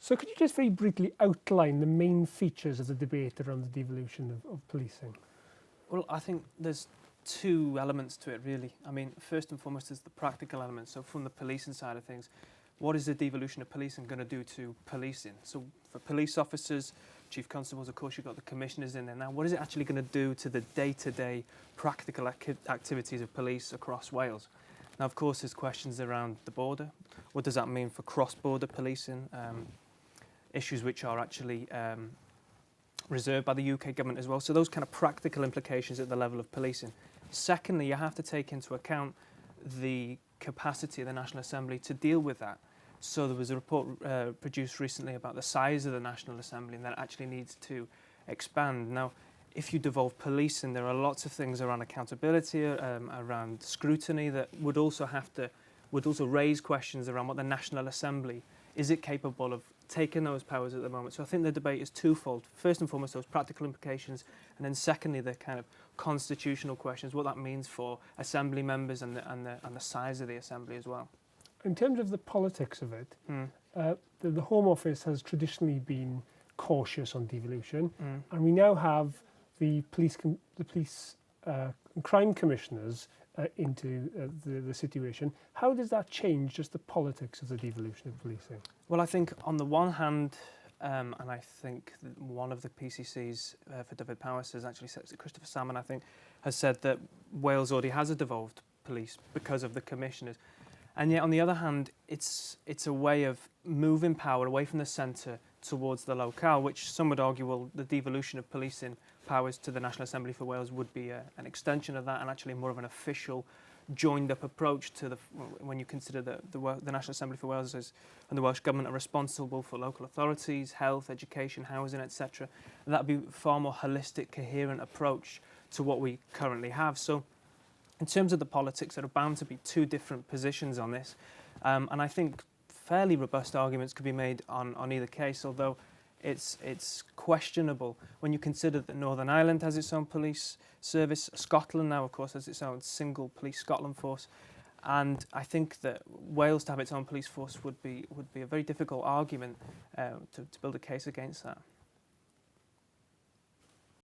So could you just very briefly outline the main features of the debate around the devolution of policing? Well, I think there's two elements to it, really. I mean, first and foremost is the practical element. So from the policing side of things, what is the devolution of policing going to do to policing? So for police officers, chief constables, of course, you've got the commissioners in there. Now, what is it actually going to do to the day-to-day practical activities of police across Wales? Now, of course, there's questions around the border. What does that mean for cross-border policing? Issues which are actually reserved by the UK government as well. So those kind of practical implications at the level of policing. Secondly, you have to take into account the capacity of the National Assembly to deal with that. So there was a report produced recently about the size of the National Assembly and that it actually needs to expand. Now, if you devolve policing, there are lots of things around accountability, around scrutiny that would also raise questions around what the National Assembly, is it capable of taking those powers at the moment? So I think the debate is twofold. First and foremost, those practical implications, and then secondly, the kind of constitutional questions, what that means for Assembly members and the size of the Assembly as well. In terms of the politics of it, the Home Office has traditionally been cautious on devolution, and we now have the police and crime commissioners into the situation. How does that change just the politics of the devolution of policing? Well, I think on the one hand, and I think that one of the PCCs for Dyfed Powys has actually said, Christopher Salmon, I think, has said that Wales already has a devolved police because of the commissioners. And yet, on the other hand, it's a way of moving power away from the centre towards the locale, which some would argue, well, the devolution of policing powers to the National Assembly for Wales would be an extension of that and actually more of an official joined-up approach to when you consider the National Assembly for Wales and the Welsh Government are responsible for local authorities, health, education, housing, etc. That would be a far more holistic, coherent approach to what we currently have. So in terms of the politics, there are bound to be two different positions on this. And I think fairly robust arguments could be made on either case, although it's questionable when you consider that Northern Ireland has its own police service, Scotland now, of course, has its own single police Scotland force, and I think that Wales to have its own police force would be a very difficult argument to build a case against that.